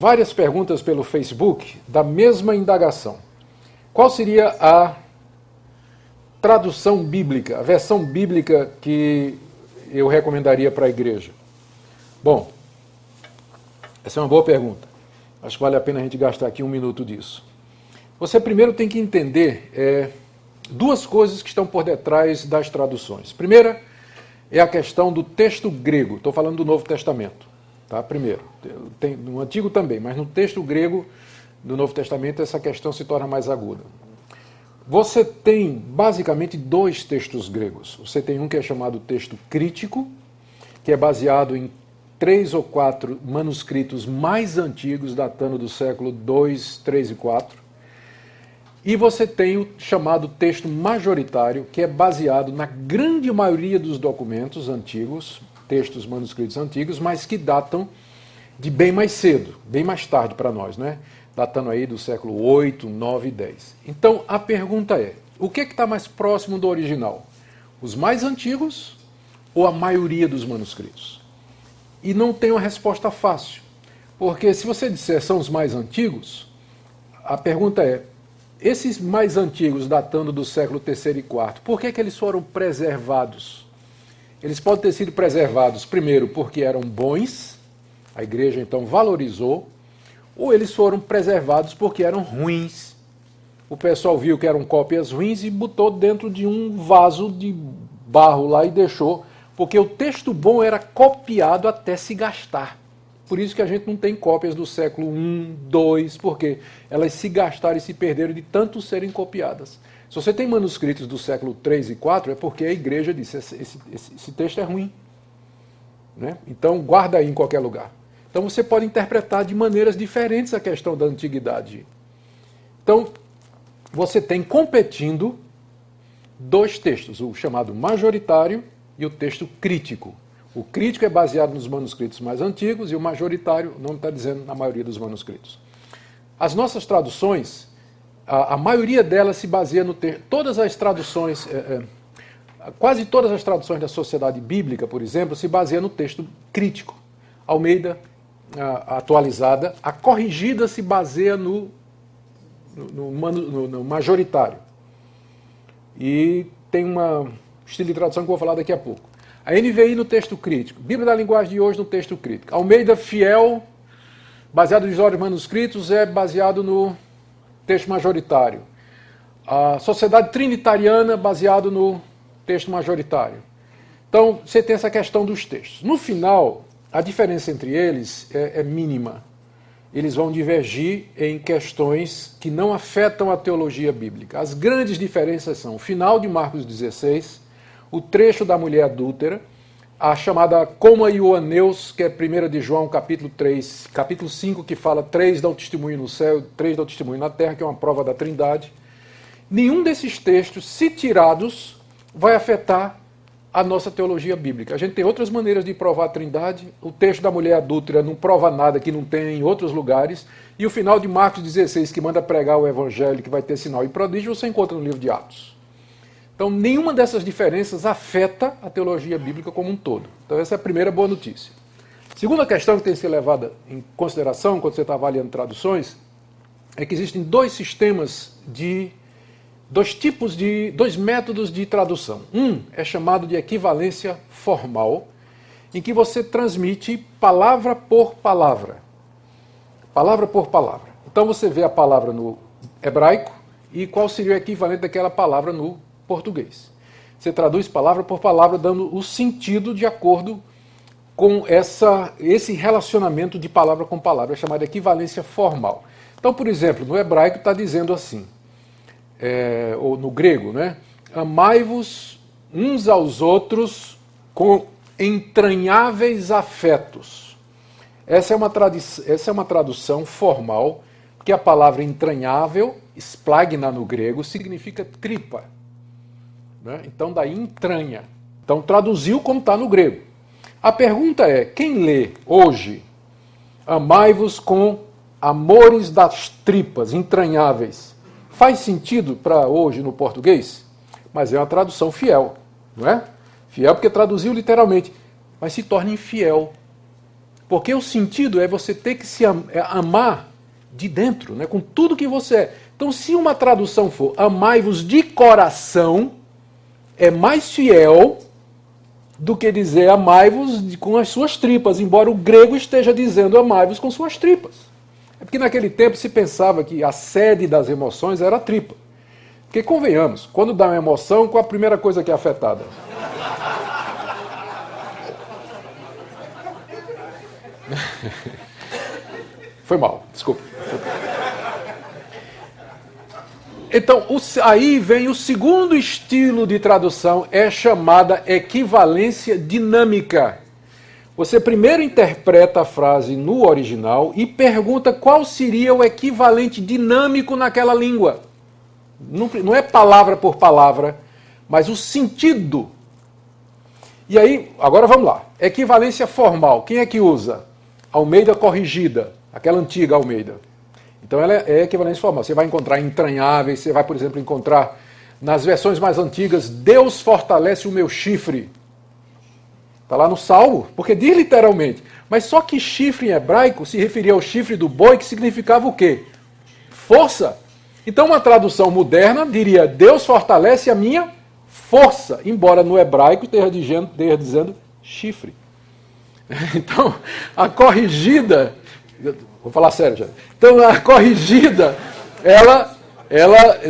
Várias perguntas pelo Facebook da mesma indagação. Qual seria a tradução bíblica, a versão bíblica que eu recomendaria para a igreja? Bom, essa é uma boa pergunta. Acho que vale a pena a gente gastar aqui um minuto disso. Você primeiro tem que entender duas coisas que estão por detrás das traduções. Primeira é a questão do texto grego. Estou falando do Novo Testamento. Tá? Primeiro, tem no Antigo também, mas no texto grego do Novo Testamento essa questão se torna mais aguda. Você tem basicamente dois textos gregos. Você tem um que é chamado texto crítico, que é baseado em 3 ou 4 manuscritos mais antigos, datando do século 2, 3 e 4. E você tem o chamado texto majoritário, que é baseado na grande maioria dos documentos antigos, textos manuscritos antigos, mas que datam de bem mais cedo, bem mais tarde para nós, né? Datando aí do século 8, 9 e 10. Então a pergunta é, o que está mais próximo do original? Os mais antigos ou a maioria dos manuscritos? E não tem uma resposta fácil, porque se você disser são os mais antigos, a pergunta é, esses mais antigos datando do século 3º e 4º, por que eles foram preservados? Eles podem ter sido preservados, primeiro, porque eram bons, a igreja então valorizou, ou eles foram preservados porque eram ruins. O pessoal viu que eram cópias ruins e botou dentro de um vaso de barro lá e deixou, porque o texto bom era copiado até se gastar. Por isso que a gente não tem cópias do século I, II, porque elas se gastaram e se perderam de tanto serem copiadas. Se você tem manuscritos do século 3 e 4, é porque a igreja disse, esse texto é ruim. Né? Então, guarda aí em qualquer lugar. Então, você pode interpretar de maneiras diferentes a questão da antiguidade. Então, você tem competindo dois textos, o chamado majoritário e o texto crítico. O crítico é baseado nos manuscritos mais antigos e o majoritário, o nome está dizendo, na maioria dos manuscritos. As nossas traduções, a maioria delas se baseia no texto. Todas as traduções, quase todas as traduções da Sociedade Bíblica, por exemplo, se baseiam no texto crítico. Almeida, atualizada. A corrigida se baseia no majoritário. E tem um estilo de tradução que eu vou falar daqui a pouco. A NVI no texto crítico. Bíblia da Linguagem de Hoje no texto crítico. Almeida Fiel, baseado nos olhos manuscritos, é baseado no texto majoritário. A Sociedade Trinitariana, baseado no texto majoritário. Então, você tem essa questão dos textos. No final, a diferença entre eles é mínima. Eles vão divergir em questões que não afetam a teologia bíblica. As grandes diferenças são o final de Marcos 16, o trecho da mulher adúltera, a chamada Coma Ioanneus, que é 1 de João, capítulo 3, capítulo 5, que fala 3 dá o testemunho no céu, 3 dá o testemunho na terra, que é uma prova da Trindade. Nenhum desses textos, se tirados, vai afetar a nossa teologia bíblica. A gente tem outras maneiras de provar a Trindade, o texto da mulher adúltera não prova nada que não tem em outros lugares, e o final de Marcos 16, que manda pregar o evangelho, que vai ter sinal e prodígio, você encontra no livro de Atos. Então, nenhuma dessas diferenças afeta a teologia bíblica como um todo. Então, essa é a primeira boa notícia. Segunda questão que tem que ser levada em consideração quando você está avaliando traduções é que existem dois métodos de tradução. Um é chamado de equivalência formal, em que você transmite palavra por palavra. Palavra por palavra. Então, você vê a palavra no hebraico e qual seria o equivalente daquela palavra no português. Você traduz palavra por palavra, dando o sentido de acordo com esse relacionamento de palavra com palavra, é chamada equivalência formal. Então, por exemplo, no hebraico está dizendo assim, ou no grego, né? Amai-vos uns aos outros com entranháveis afetos. Essa é uma tradução formal, porque a palavra entranhável, splagna no grego, significa tripa. Então, daí entranha. Então, traduziu como está no grego. A pergunta é, quem lê hoje, amai-vos com amores das tripas, entranháveis, faz sentido para hoje no português? Mas é uma tradução fiel, não é? Fiel porque traduziu literalmente, mas se torna infiel. Porque o sentido é você ter que se amar de dentro, né? Com tudo que você é. Então, se uma tradução for amai-vos de coração, é mais fiel do que dizer amai-vos com as suas tripas, embora o grego esteja dizendo amai-vos com suas tripas. É porque naquele tempo se pensava que a sede das emoções era a tripa. Porque convenhamos, quando dá uma emoção, qual a primeira coisa que é afetada? Foi mal, desculpa. Então, aí vem o segundo estilo de tradução, é chamada equivalência dinâmica. Você primeiro interpreta a frase no original e pergunta qual seria o equivalente dinâmico naquela língua. Não é palavra por palavra, mas o sentido. E aí, agora vamos lá. Equivalência formal, quem é que usa? Almeida corrigida, aquela antiga Almeida. Então ela é equivalência formal. Você vai encontrar entranháveis, você vai, por exemplo, encontrar nas versões mais antigas, Deus fortalece o meu chifre. Está lá no Salmo, porque diz literalmente. Mas só que chifre em hebraico se referia ao chifre do boi, que significava o quê? Força. Então uma tradução moderna diria, Deus fortalece a minha força, embora no hebraico esteja dizendo chifre. Então, a corrigida... Vou falar sério já. Então, a corrigida, ela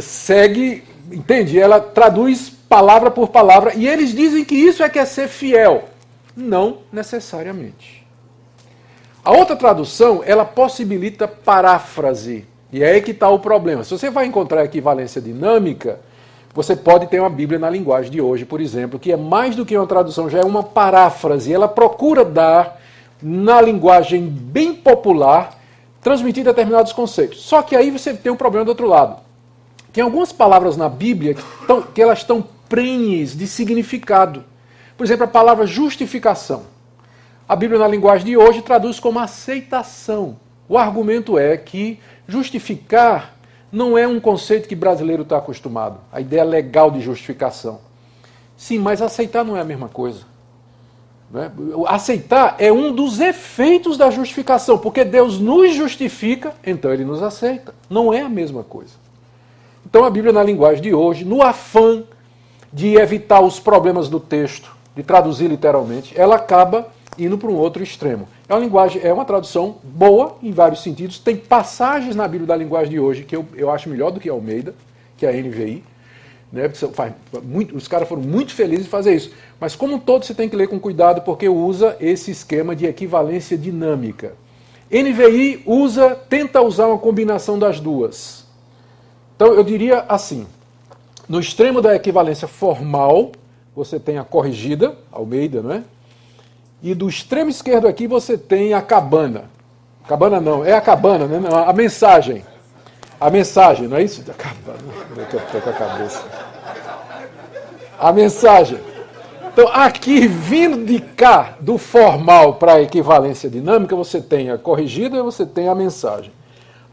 segue, entende? Ela traduz palavra por palavra, e eles dizem que isso é ser fiel. Não necessariamente. A outra tradução, ela possibilita paráfrase, e é aí que está o problema. Se você vai encontrar equivalência dinâmica, você pode ter uma Bíblia na linguagem de hoje, por exemplo, que é mais do que uma tradução, já é uma paráfrase. Ela procura dar, na linguagem bem popular, transmitir determinados conceitos. Só que aí você tem um problema do outro lado. Tem algumas palavras na Bíblia que elas estão prenhes de significado. Por exemplo, a palavra justificação. A Bíblia, na linguagem de hoje, traduz como aceitação. O argumento é que justificar não é um conceito que brasileiro está acostumado. A ideia legal de justificação. Sim, mas aceitar não é a mesma coisa. Né? Aceitar é um dos efeitos da justificação, porque Deus nos justifica, então Ele nos aceita. Não é a mesma coisa. Então a Bíblia, na linguagem de hoje, no afã de evitar os problemas do texto, de traduzir literalmente, ela acaba indo para um outro extremo. É uma linguagem, é uma tradução boa em vários sentidos. Tem passagens na Bíblia da linguagem de hoje que eu acho melhor do que a Almeida, que é a NVI. Né? Os caras foram muito felizes em fazer isso. Mas como um todo você tem que ler com cuidado, porque usa esse esquema de equivalência dinâmica. NVI tenta usar uma combinação das duas. Então eu diria assim, no extremo da equivalência formal, você tem a corrigida, Almeida, não é? E do extremo esquerdo aqui você tem a cabana. Cabana não, é a cabana, né? Não, a mensagem. A mensagem, não é isso? A cabana, eu estou com a cabeça. A mensagem. Então, aqui, vindo de cá, do formal para a equivalência dinâmica, você tem a corrigida e você tem a mensagem.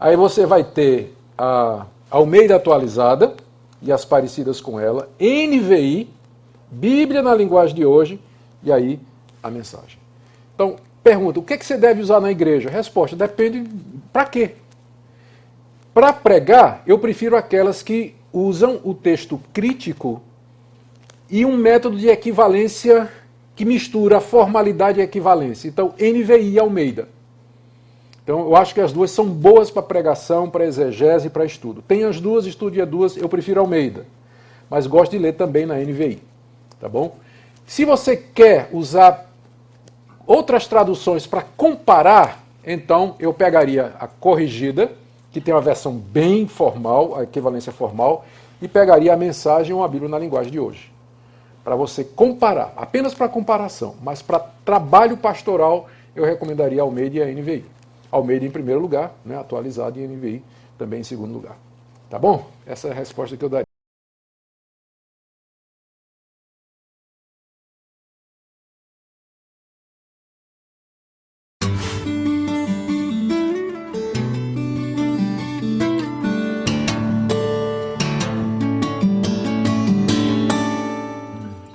Aí você vai ter a Almeida atualizada e as parecidas com ela, NVI, Bíblia na linguagem de hoje, e aí a mensagem. Então, pergunta, o que você deve usar na igreja? Resposta, depende para quê? Para pregar, eu prefiro aquelas que usam o texto crítico e um método de equivalência que mistura formalidade e equivalência. Então, NVI e Almeida. Então, eu acho que as duas são boas para pregação, para exegese e para estudo. Tem as duas, estude as duas, eu prefiro Almeida. Mas gosto de ler também na NVI. Tá bom? Se você quer usar outras traduções para comparar, então eu pegaria a corrigida, que tem uma versão bem formal, a equivalência formal, e pegaria a mensagem ou a Bíblia na linguagem de hoje. Para você comparar, apenas para comparação, mas para trabalho pastoral eu recomendaria Almeida e a NVI. Almeida em primeiro lugar, né, atualizado, e NVI também em segundo lugar. Tá bom? Essa é a resposta que eu daria.